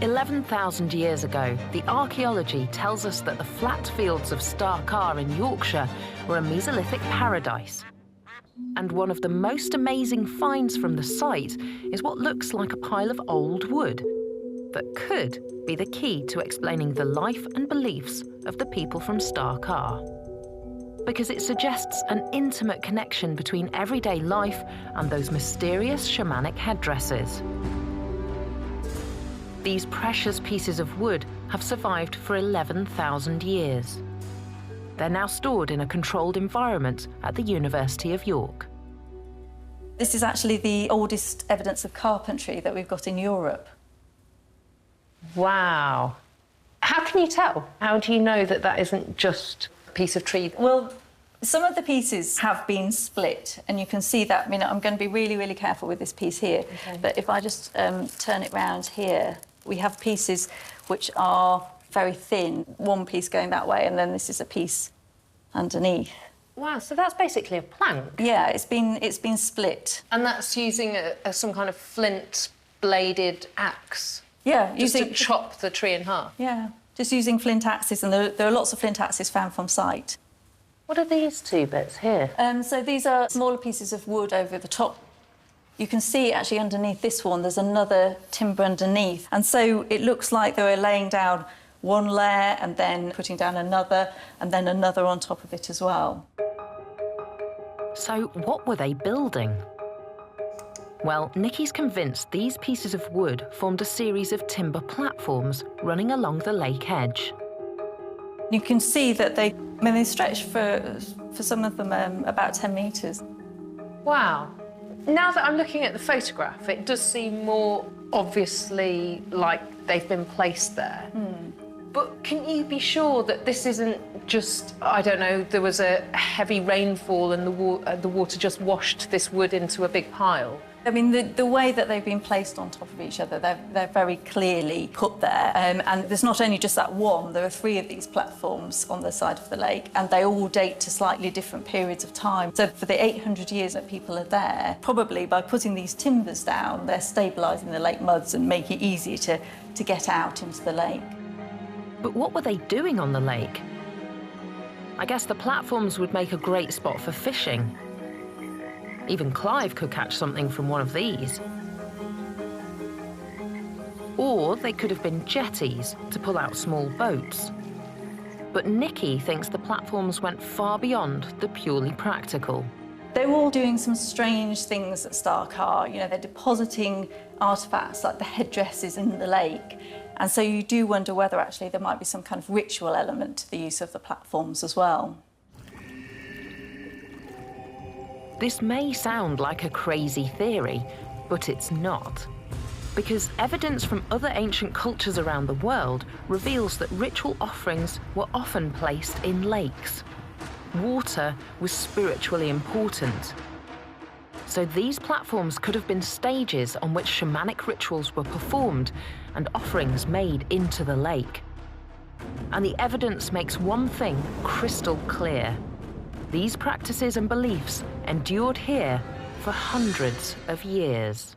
11,000 years ago, the archaeology tells us that the flat fields of Star Carr in Yorkshire were a Mesolithic paradise. And one of the most amazing finds from the site is what looks like a pile of old wood that could be the key to explaining the life and beliefs of the people from Star Carr. Because it suggests an intimate connection between everyday life and those mysterious shamanic headdresses. These precious pieces of wood have survived for 11,000 years. They're now stored in a controlled environment at the University of York. This is actually the oldest evidence of carpentry that we've got in Europe. Wow. How can you tell? How do you know that that isn't just a piece of tree? Well, some of the pieces have been split, and you can see that. I mean, I'm going to be really, really careful with this piece here. Okay. But if I just turn it round here, we have pieces which are very thin. One piece going that way, and then this is a piece underneath. Wow, so that's basically a plank. Yeah, it's been split. And that's using some kind of flint-bladed axe? Yeah, just to chop the tree in half? Yeah, just using flint axes, and there are lots of flint axes found from site. What are these two bits here? So these are smaller pieces of wood over the top. You can see actually underneath this one there's another timber underneath, and so it looks like they were laying down one layer and then putting down another and then another on top of it as well. So what were they building? Well, Nikki's convinced these pieces of wood formed a series of timber platforms running along the lake edge. You can see that they stretch for some of them about 10 metres. Wow. Now that I'm looking at the photograph, it does seem more obviously like they've been placed there. But can you be sure that this isn't just, I don't know, there was a heavy rainfall and the water just washed this wood into a big pile? I mean, the way that they've been placed on top of each other, they're very clearly put there. And there's not only just that one, there are 3 of these platforms on the side of the lake, and they all date to slightly different periods of time. So for the 800 years that people are there, probably by putting these timbers down, they're stabilising the lake muds and make it easier to get out into the lake. But what were they doing on the lake? I guess the platforms would make a great spot for fishing. Even Clive could catch something from one of these. Or they could have been jetties to pull out small boats. But Nikki thinks the platforms went far beyond the purely practical. They're all doing some strange things at Star Carr. You know, they're depositing artefacts like the headdresses in the lake. And so you do wonder whether actually there might be some kind of ritual element to the use of the platforms as well. This may sound like a crazy theory, but it's not. Because evidence from other ancient cultures around the world reveals that ritual offerings were often placed in lakes. Water was spiritually important. So these platforms could have been stages on which shamanic rituals were performed and offerings made into the lake. And the evidence makes one thing crystal clear. These practices and beliefs endured here for hundreds of years.